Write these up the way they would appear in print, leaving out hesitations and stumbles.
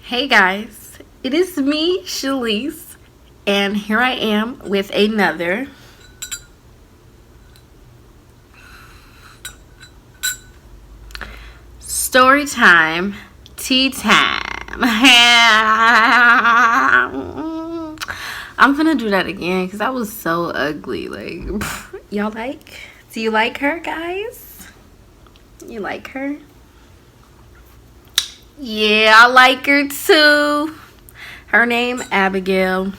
Hey guys, it is me, Shalise, and here I am with another story time, tea time. I'm gonna do that again because that was so ugly. Like, y'all like? Do you like her, guys? You like her? Yeah, I like her too. Her name, Abigail.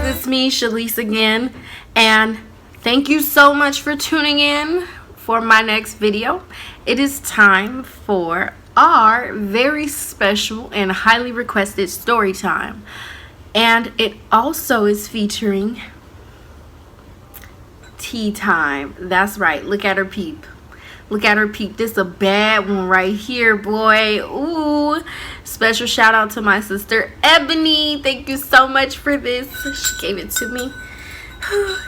It's me, Shalise, again, and thank you so much for tuning in for my next video. It is time for our very special and highly requested story time, and it also is featuring tea time. That's right. Look at her peep. Look at her peep. This is a bad one right here, boy. Ooh. Special shout out to my sister Ebony. Thank you so much for this. She gave it to me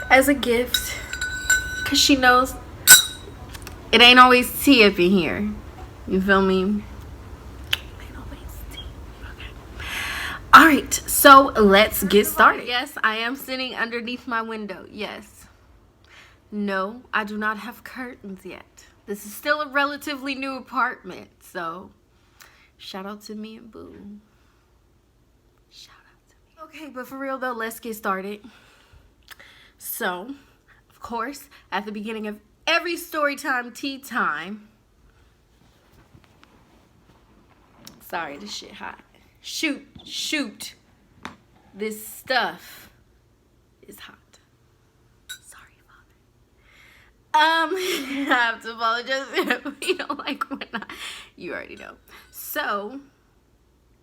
as a gift because she knows it ain't always tea up in here. You feel me? Ain't always tea. Okay. Alright, so let's get started. Yes, I am sitting underneath my window. Yes. No, I do not have curtains yet. This is still a relatively new apartment, so shout out to me and Boo. Shout out to me. Okay, but for real though, let's get started. So, of course, at the beginning of every story time, tea time. Sorry, this shit hot. Shoot. This stuff is hot. I have to apologize if you don't like when you already know. So,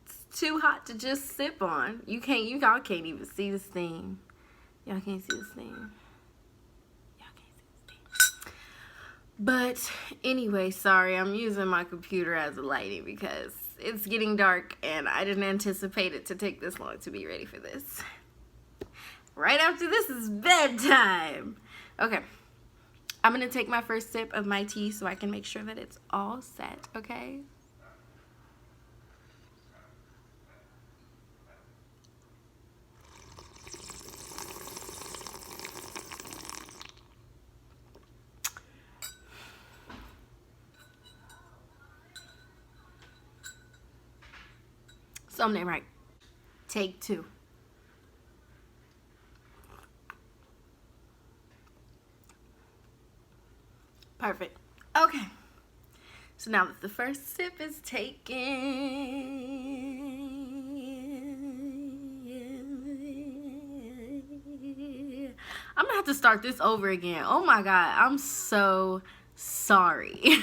it's too hot to just sip on. Y'all can't even see this thing. Y'all can't see this thing. But anyway, sorry, I'm using my computer as a lighting because it's getting dark and I didn't anticipate it to take this long to be ready for this. Right after this is bedtime. Okay. I'm going to take my first sip of my tea so I can make sure that it's all set, okay? Something right. Take two. Perfect. Okay. So now that the first sip is taken, I'm gonna have to start this over again. Oh my God, I'm so sorry.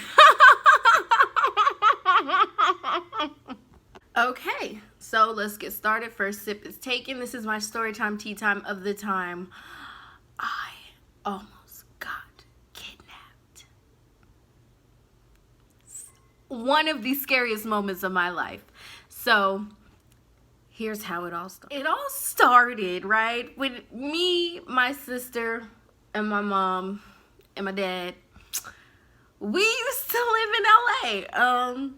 Okay, so let's get started. First sip is taken. This is my story time, tea time of the time I almost got kidnapped. One of the scariest moments of my life. So here's how it all started. It all started, right, with me, my sister, and my mom, and my dad. We used to live in LA.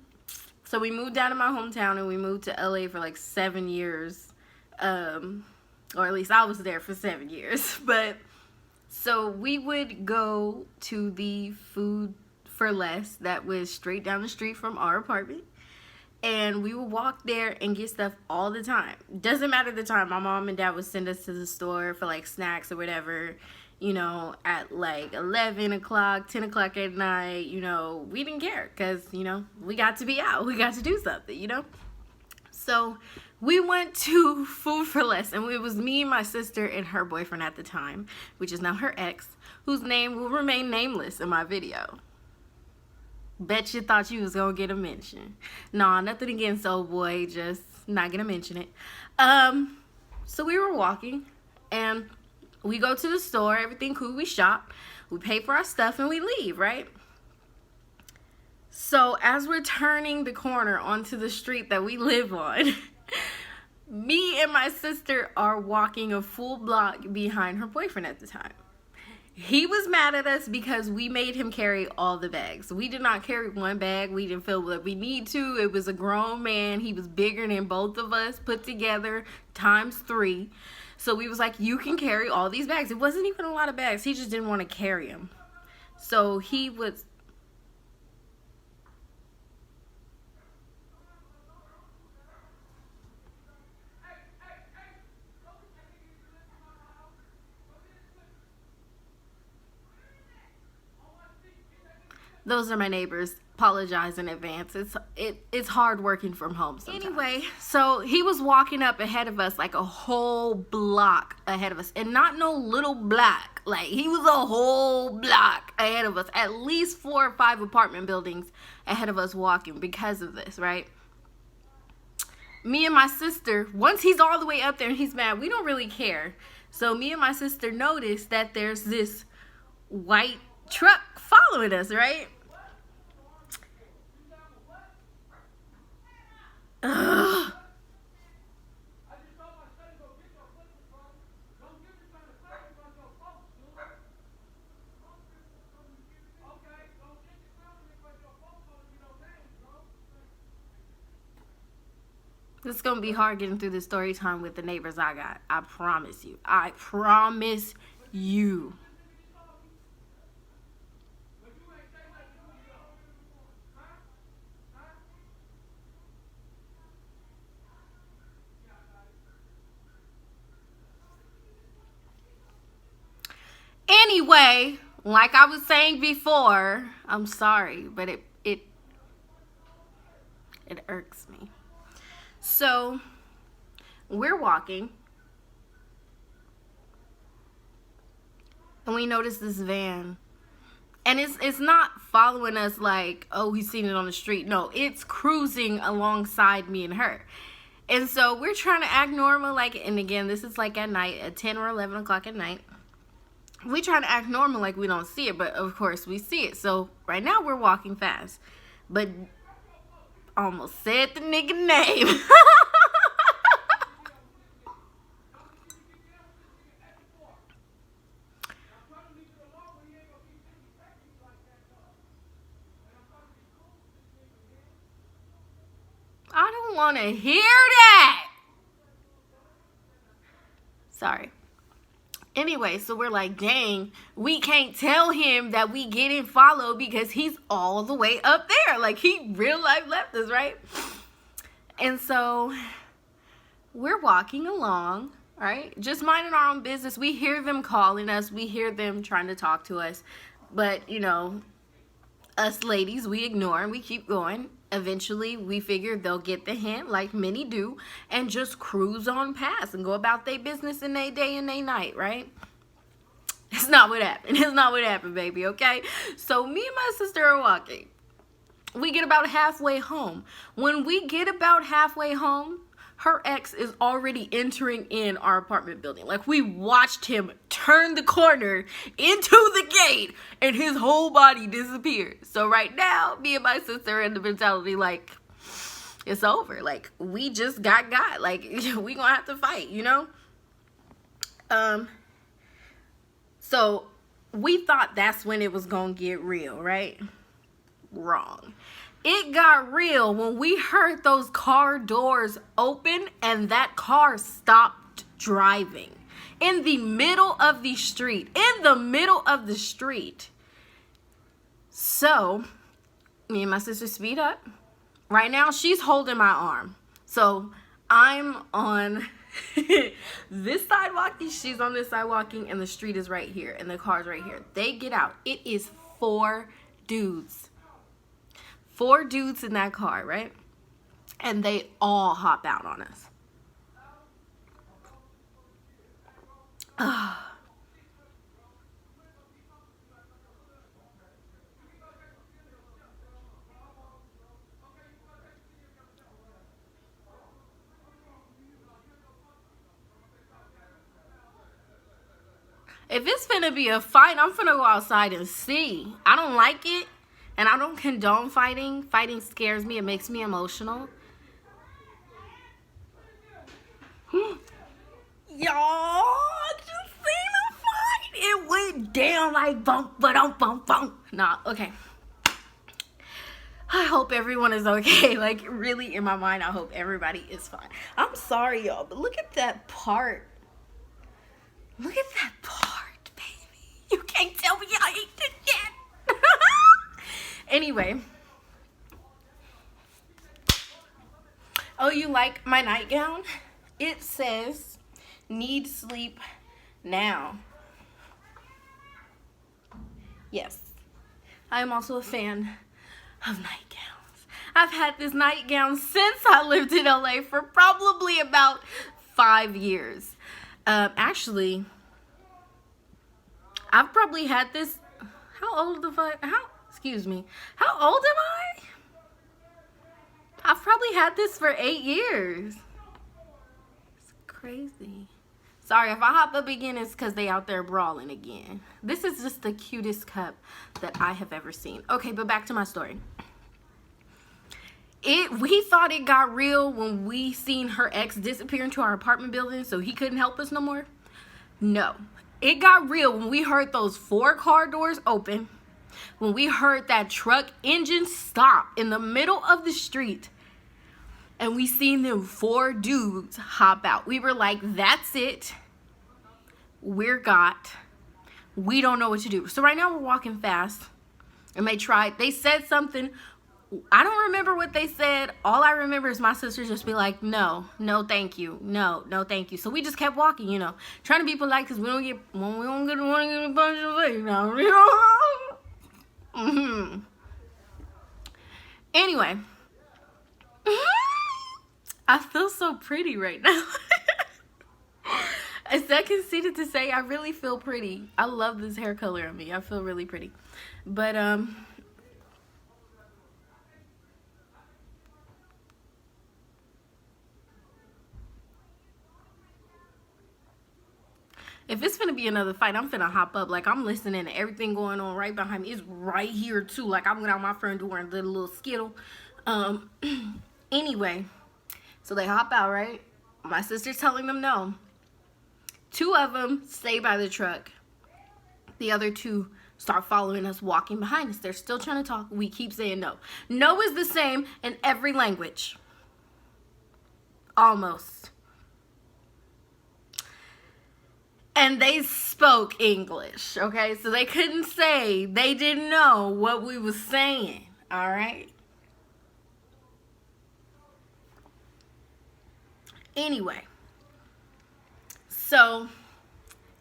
So we moved down to my hometown and we moved to LA for like 7 years. Or at least I was there for 7 years. But so we would go to the Food for Less that was straight down the street from our apartment. And we would walk there and get stuff all the time. Doesn't matter the time. My mom and dad would send us to the store for like snacks or whatever, you know, at like 11 o'clock, 10 o'clock at night. You know, we didn't care because, you know, we got to be out. We got to do something, you know. So we went to Food for Less, and it was me, my sister, and her boyfriend at the time, which is now her ex, whose name will remain nameless in my video. Bet you thought you was gonna get a mention. Nah, nothing against old boy, just not gonna mention it. So we were walking, and We go to the store, everything cool, we shop, we pay for our stuff, and we leave, right? So as we're turning the corner onto the street that we live on, me and my sister are walking a full block behind her boyfriend at the time. He was mad at us because we made him carry all the bags. We did not carry one bag. We didn't feel that we need to. It was a grown man. He was bigger than both of us put together times 3. So we was like, you can carry all these bags. It wasn't even a lot of bags. He just didn't want to carry them. So he was... Those are my neighbors. Apologize in advance. It's hard working from home sometimes. Anyway, so he was walking up ahead of us, like a whole block ahead of us, and not no little block. Like, he was a whole block ahead of us, at least 4 or 5 apartment buildings ahead of us walking because of this, right? Me and my sister, once he's all the way up there and he's mad, we don't really care. So me and my sister noticed that there's this white truck following us, right? Ugh. It's gonna be hard getting through the story time with the neighbors I got. I promise you. I promise you. Anyway, like I was saying before, I'm sorry, but it irks me. So we're walking and we notice this van, and it's not following us like, oh, he's seen it on the street. No, it's cruising alongside me and her. And so we're trying to act normal, like, and again, this is like at night, at 10 or 11 o'clock at night. We try to act normal like we don't see it, but of course we see it. So right now we're walking fast, but almost said the nigga name. I don't want to hear that. Sorry. Anyway, so we're like, dang, we can't tell him that we getting followed because he's all the way up there. Like, he real life left us, right? And so we're walking along, right? Just minding our own business. We hear them calling us. We hear them trying to talk to us. But, you know, us ladies, we ignore and we keep going. Eventually, we figure they'll get the hint, like many do, and just cruise on past and go about their business in their day and their night, right? It's not what happened. It's not what happened, baby, okay? So me and my sister are walking. We get about halfway home. When we get about halfway home, her ex is already entering in our apartment building. Like, we watched him turn the corner into the gate and his whole body disappeared. So right now, me and my sister are in the mentality like, it's over. Like, we just got. Like, we gonna have to fight, you know? So we thought that's when it was gonna get real, right? Wrong. It got real when we heard those car doors open and that car stopped driving in the middle of the street. In the middle of the street. So, me and my sister speed up. Right now, she's holding my arm. So, I'm on this side walking, she's on this side walking, and the street is right here, and the car's right here. They get out. It is 4 dudes. 4 dudes in that car, right? And they all hop out on us. If it's finna be a fight, I'm finna go outside and see. I don't like it, and I don't condone fighting. Fighting scares me. It makes me emotional. Y'all just seen the fight. It went down like bump, ba-dum, bump, bump. Nah, okay. I hope everyone is okay. Like, really, in my mind, I hope everybody is fine. I'm sorry, y'all, but look at that part. Look at that part, baby. You can't tell me I ate this yet. Anyway. Oh, you like my nightgown? It says, need sleep now. Yes. I am also a fan of nightgowns. I've had this nightgown since I lived in LA for probably about 5 years. Actually, I've probably had this, how old am I? How old am I? I've probably had this for 8 years. It's crazy. Sorry, if I hop up again, it's because they out there brawling again. This is just the cutest cup that I have ever seen. Okay, but back to my story. We thought it got real when we seen her ex disappear into our apartment building, so he couldn't help us no more. No. It got real when we heard those 4 car doors open, when we heard that truck engine stop in the middle of the street, and we seen them 4 dudes hop out. We were like, that's it. We're got. We don't know what to do. So right now we're walking fast. And they said something. I don't remember what they said. All I remember is my sister just be like, no, thank you. No, thank you. So we just kept walking, you know, trying to be polite because we don't want to get a bunch of face now, you know? Anyway. I feel so pretty right now. Is that conceited to say? I really feel pretty. I love this hair color on me. I feel really pretty. But, if it's finna be another fight, I'm finna hop up. Like, I'm listening to everything going on right behind me. It's right here, too. Like, I went out my front door and did a little skittle. Anyway, so they hop out, right? My sister's telling them no. 2 of them stay by the truck. The other 2 start following us, walking behind us. They're still trying to talk. We keep saying no. No is the same in every language. Almost. And they spoke English, okay? So they couldn't say, they didn't know what we was saying, all right? Anyway, so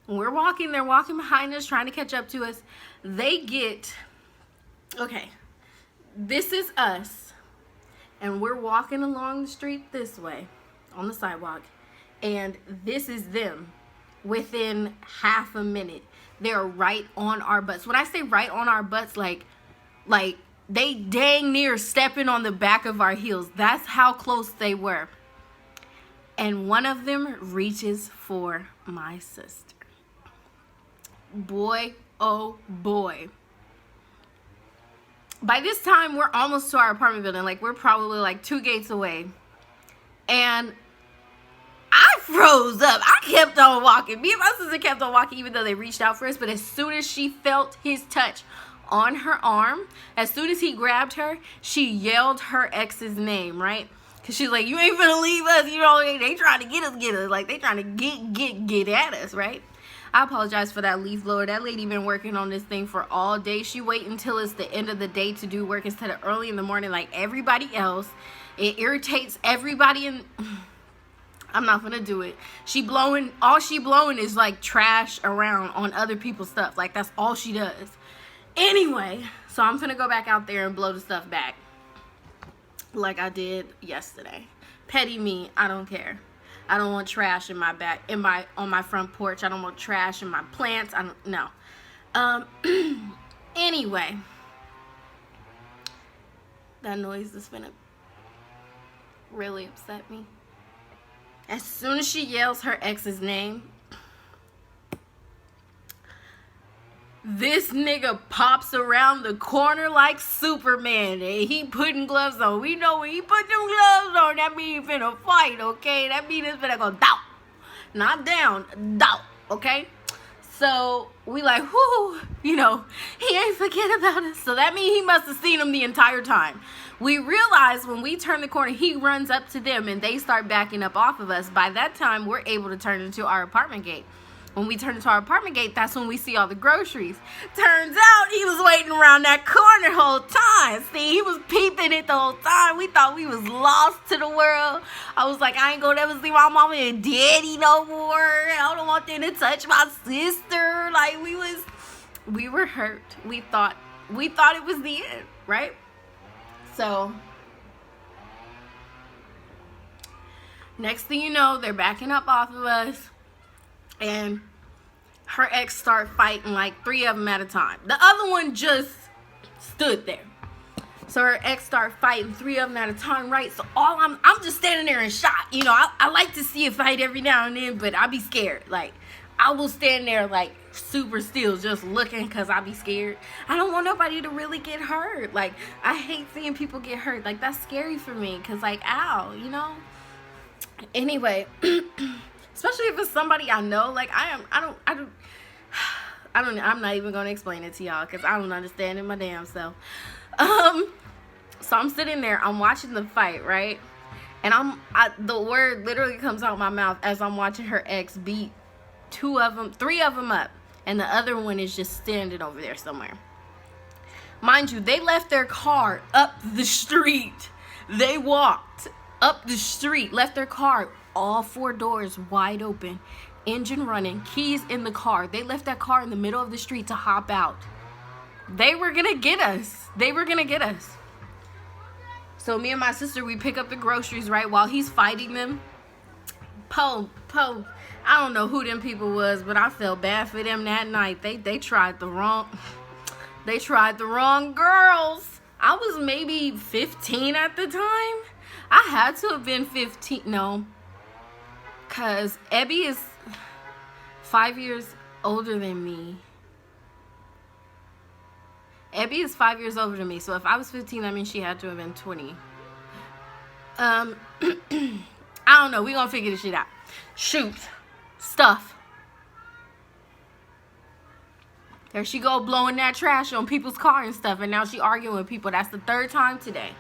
we're walking, they're walking behind us, trying to catch up to us. Okay, this is us, and we're walking along the street this way, on the sidewalk, and this is them. Within half a minute, they're right on our butts. When I say right on our butts, like they dang near stepping on the back of our heels. That's how close they were. And one of them reaches for my sister. Boy, oh boy. By this time, we're almost to our apartment building. Like, we're probably like 2 gates away. And I froze up. I kept on walking. Me and my sister kept on walking even though they reached out for us. But as soon as she felt his touch on her arm, as soon as he grabbed her, she yelled her ex's name, right? Because she's like, you ain't finna leave us. You know, they trying to get us. Like, they trying to get at us, right? I apologize for that leaf blower. That lady been working on this thing for all day. She wait until it's the end of the day to do work instead of early in the morning like everybody else. It irritates everybody and I'm not gonna do it. All she blowing is like trash around on other people's stuff. Like, that's all she does. Anyway, so I'm gonna go back out there and blow the stuff back like I did yesterday. Petty me, I don't care. I don't want trash in my back, on my front porch. I don't want trash in my plants. No. Anyway, that noise is gonna really upset me. As soon as she yells her ex's name, This nigga pops around the corner like Superman, and he putting gloves on. We know when he put them gloves on, that mean he finna fight, okay? That mean it's finna go down. Not down, down, okay? So we like, whoo, you know, he ain't forget about us. So that means he must have seen him the entire time. We realize when we turn the corner, he runs up to them and they start backing up off of us. By that time, we're able to turn into our apartment gate. When we turn into our apartment gate, that's when we see all the groceries. Turns out he was waiting around that corner the whole time. See, he was peeping it the whole time. We thought we was lost to the world. I was like, I ain't gonna ever see my mama and daddy no more. I don't want them to touch my sister. Like, we were hurt. We thought it was the end, right? So, next thing you know, they're backing up off of us. And her ex start fighting like 3 of them at a time. The other one just stood there. So her ex start fighting 3 of them at a time, right? So I'm just standing there in shock. You know, I like to see a fight every now and then, but I be scared. Like, I will stand there like super still just looking because I be scared. I don't want nobody to really get hurt. Like, I hate seeing people get hurt. Like, that's scary for me because, like, ow, you know? Anyway, especially if it's somebody I know. Like, I'm not even going to explain it to y'all because I don't understand it my damn self. So I'm sitting there, I'm watching the fight, right? And the word literally comes out my mouth as I'm watching her ex beat 3 of them up. And the other one is just standing over there somewhere. Mind you, they left their car up the street. They walked up the street, left their car, all 4 doors wide open, engine running, keys in the car. They left that car in the middle of the street to hop out. They were gonna get us. So me and my sister, we pick up the groceries, right, while he's fighting them. I don't know who them people was, but I felt bad for them that night. They tried the wrong girls. I was maybe 15 at the time. I had to have been 15. No, because Ebby is 5 years older than me. Ebby is 5 years older than me. So if I was 15, that means she had to have been 20. I don't know. We gonna figure this shit out. Shoot. Stuff. There she go, blowing that trash on people's car and stuff. And now she arguing with people. That's the 3rd time today.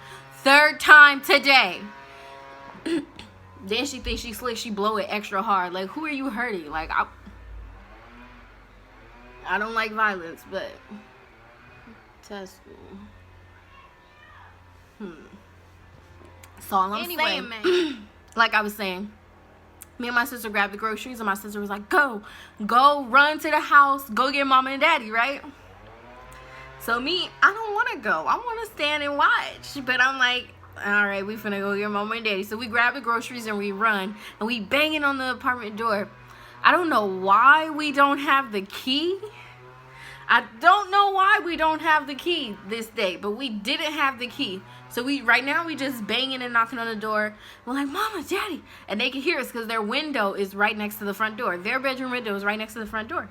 Then she thinks she's slick. She blow it extra hard. Like, who are you hurting? Like, I don't like violence, but test me. That's all I'm saying, man. Like I was saying, me and my sister grabbed the groceries, and my sister was like, go, run to the house, go get mama and daddy, right? So me, I don't want to go. I want to stand and watch. But I'm like, all right, we finna go get mama and daddy. So we grab the groceries and we run, and we banging on the apartment door. I don't know why we don't have the key. I don't know why we don't have the key this day, but we didn't have the key. So right now we just banging and knocking on the door. We're like, Mama, Daddy. And they can hear us because their window is right next to the front door. Their bedroom window is right next to the front door.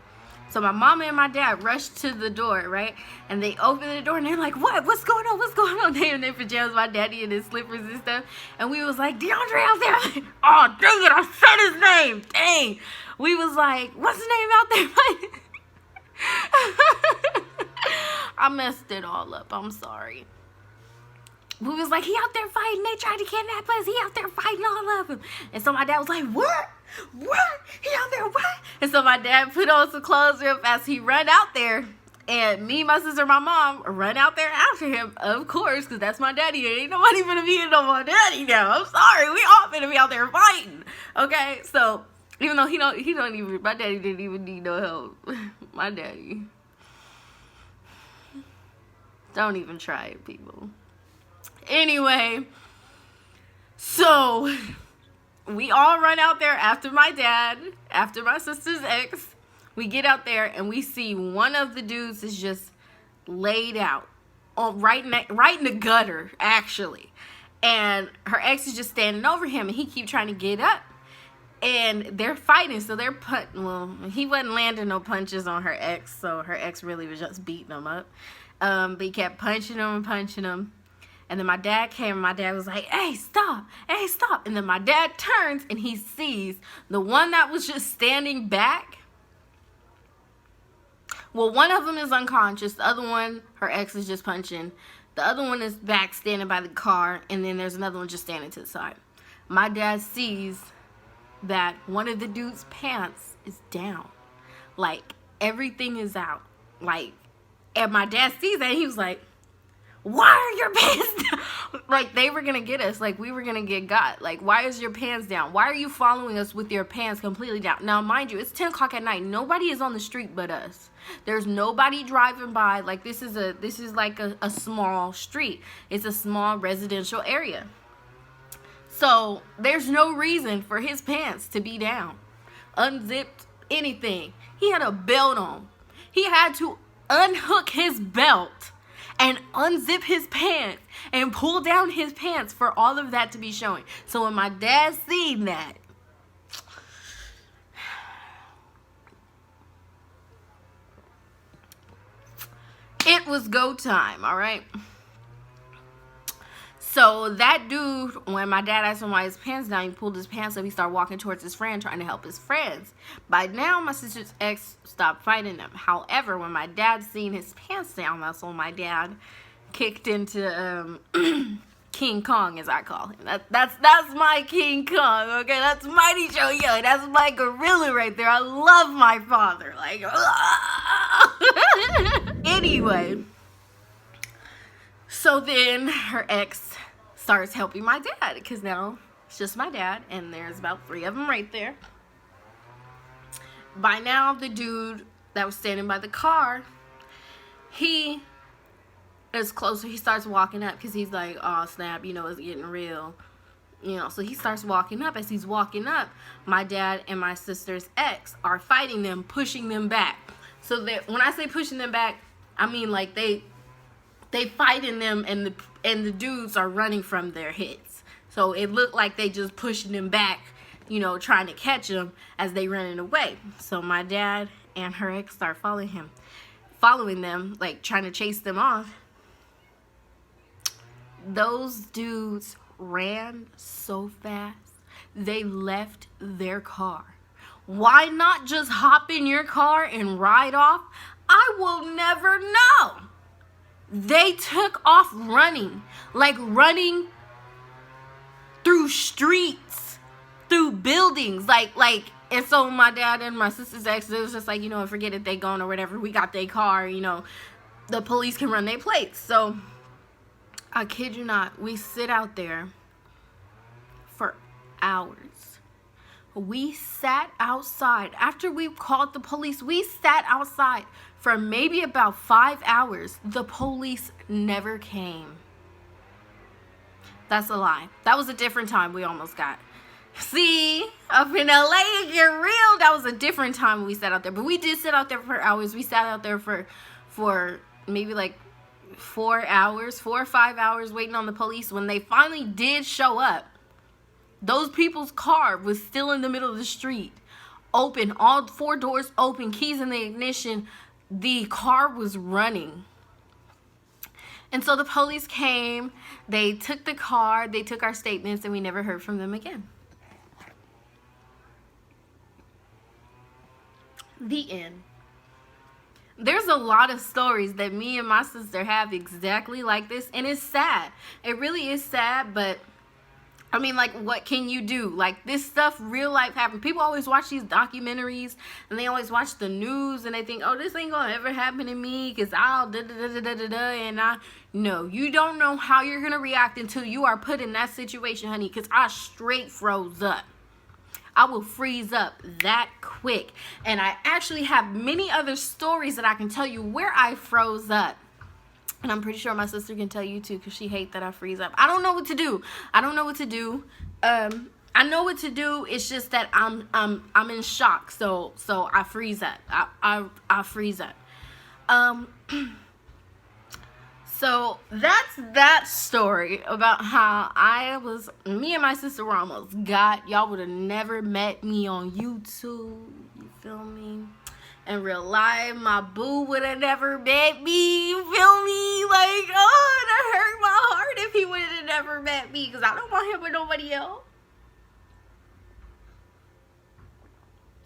So my mama and my dad rushed to the door, right? And they open the door and they're like, what? What's going on? What's going on? They in their pajamas, my daddy in his slippers and stuff. And we was like, DeAndre out there. Oh, dang it, I said his name. Dang. We was like, what's his name out there? I messed it all up. I'm sorry. We was like, he out there fighting. They tried to kidnap us. He out there fighting all of them. And so my dad was like, what? He out there, what? And so my dad put on some clothes real fast. He run out there. And me, my sister, my mom run out there after him, of course, because that's my daddy. Ain't nobody finna be no more daddy now. I'm sorry. We all finna be out there fighting. Okay? So, even though my daddy didn't even need no help. My daddy. Don't even try it, people. Anyway, so we all run out there after my dad, after my sister's ex. We get out there and we see one of the dudes is just laid out, right in the gutter, actually. And her ex is just standing over him, and he keep trying to get up. And they're fighting, so they're he wasn't landing no punches on her ex, so her ex really was just beating him up. But he kept punching him and punching him. And then my dad came, and my dad was like, hey, stop, hey, stop. And then my dad turns, and he sees the one that was just standing back. Well, one of them is unconscious. The other one, her ex is just punching. The other one is back standing by the car, and then there's another one just standing to the side. My dad sees that one of the dude's pants is down. Like, everything is out. Like, and my dad sees that, and he was like, why are your pants down? Like, they were gonna get us. Like, we were gonna get got. Like, why is your pants down? Why are you following us with your pants completely down? Now, mind you, it's 10 o'clock at night. Nobody is on the street but us. There's nobody driving by. Like, this is like a small street. It's a small residential area. So, there's no reason for his pants to be down. Unzipped, anything. He had a belt on. He had to unhook his belt and unzip his pants and pull down his pants for all of that to be showing. So when my dad seen that, it was go time, all right? So that dude, when my dad asked him why his pants down, he pulled his pants up. He started walking towards his friend, trying to help his friends. By now, my sister's ex stopped fighting them. However, when my dad seen his pants down, that's when my dad kicked into King Kong, as I call him. That's my King Kong, okay? That's Mighty Joe Young. That's my gorilla right there. I love my father. Like, anyway. So then her ex starts helping my dad, because now it's just my dad, and there's about 3 of them right there. By now, the dude that was standing by the car, he is closer. He starts walking up, because he's like, oh snap, you know, it's getting real. You know, so he starts walking up. As he's walking up, my dad and my sister's ex are fighting them, pushing them back. So that when I say pushing them back, I mean like they fighting them, and the dudes are running from their hits. So it looked like they just pushing them back, you know, trying to catch them as they running away. So my dad and her ex start following them, like trying to chase them off. Those dudes ran so fast, they left their car. Why not just hop in your car and ride off? I will never know. They took off running, like running through streets, through buildings, like, and so my dad and my sister's ex, it was just like, you know, forget it, they gone or whatever, we got their car, you know, the police can run their plates. So, I kid you not, we sit out there for hours. We sat outside. After we called the police, we sat outside for maybe about 5 hours. The police never came. That's a lie. That was a different time we almost got. See, up in LA, it get real. That was a different time when we sat out there. But we did sit out there for hours. We sat out there for maybe like 4 hours, 4 or 5 hours waiting on the police. When they finally did show up, those people's car was still in the middle of the street. Open, all 4 doors open, keys in the ignition. The car was running. And so the police came, they took the car, they took our statements, and we never heard from them again. The end. There's a lot of stories that me and my sister have exactly like this, and it's sad. It really is sad, but I mean, like, what can you do? Like, this stuff, real life happened. People always watch these documentaries, and they always watch the news, and they think, oh, this ain't gonna ever happen to me, because I'll da-da-da-da-da-da, and no, you don't know how you're gonna react until you are put in that situation, honey, because I straight froze up. I will freeze up that quick. And I actually have many other stories that I can tell you where I froze up. And I'm pretty sure my sister can tell you too, because she hates that I freeze up. I don't know what to do. I don't know what to do. I know what to do. It's just that I'm in shock. So I freeze up. I freeze up. So that's that story about how me and my sister were almost got. Y'all would have never met me on YouTube. You feel me? In real life, my boo would have never met me. You feel me? Like, oh, that hurt my heart if he would have never met me, because I don't want him with nobody else.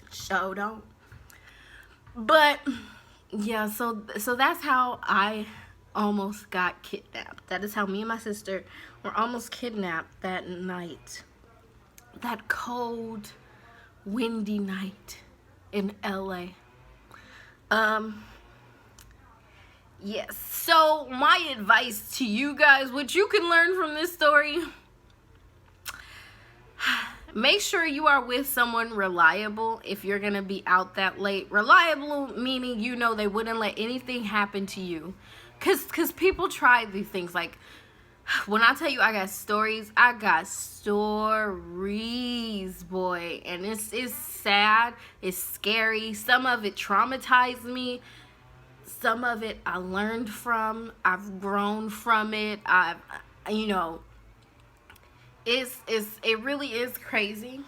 So don't. But yeah, so that's how I almost got kidnapped. That is how me and my sister were almost kidnapped that night. That cold, windy night in LA. Yes. So my advice to you guys, what you can learn from this story, make sure you are with someone reliable if you're going to be out that late. Reliable meaning, you know, they wouldn't let anything happen to you. Cause people try these things. Like, when I tell you I got stories, boy. And it's sad. It's scary. Some of it traumatized me. Some of it I learned from. I've grown from it. It really is crazy.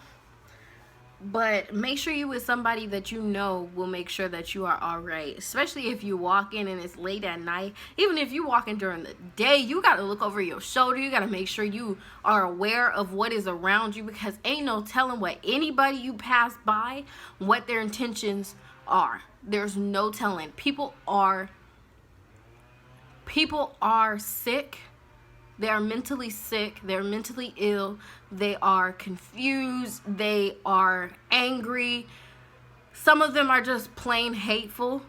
But make sure you with somebody that you know will make sure that you are all right. Especially if you walk in and it's late at night. Even if you walk in during the day, you got to look over your shoulder. You got to make sure you are aware of what is around you, because ain't no telling what anybody you pass by, what their intentions are. There's no telling. People are sick. They are mentally sick. They're mentally ill. They are confused. They are angry. Some of them are just plain hateful.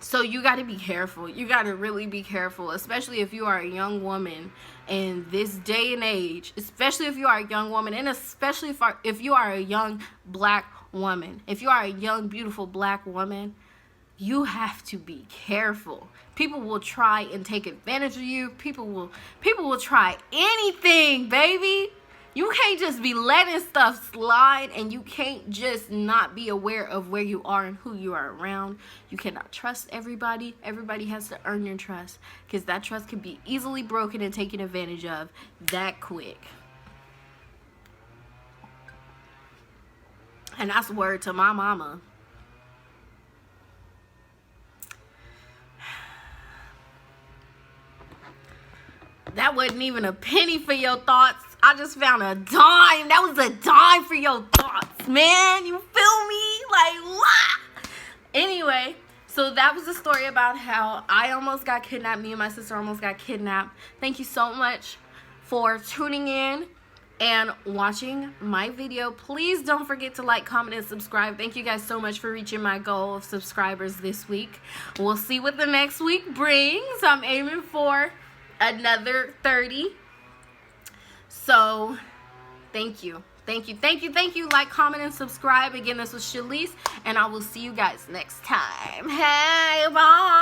So you got to be careful. You got to really be careful, especially if you are a young woman in this day and age, especially if you are a young woman, and especially if you are a young black woman. If you are a young, beautiful black woman, you have to be careful. People will try and take advantage of you. People will try anything, baby. You can't just be letting stuff slide, and you can't just not be aware of where you are and who you are around. You cannot trust everybody. Everybody has to earn your trust, because that trust can be easily broken and taken advantage of that quick. And that's word to my mama. That wasn't even a penny for your thoughts. I just found a dime. That was a dime for your thoughts, man. You feel me? Like, what? Anyway, so that was the story about how I almost got kidnapped. Me and my sister almost got kidnapped. Thank you so much for tuning in and watching my video. Please don't forget to like, comment, and subscribe. Thank you guys so much for reaching my goal of subscribers this week. We'll see what the next week brings. I'm aiming for another 30. So thank you. Like, comment, and subscribe. Again, this was Shalise, and I will see you guys next time. Hey, bye.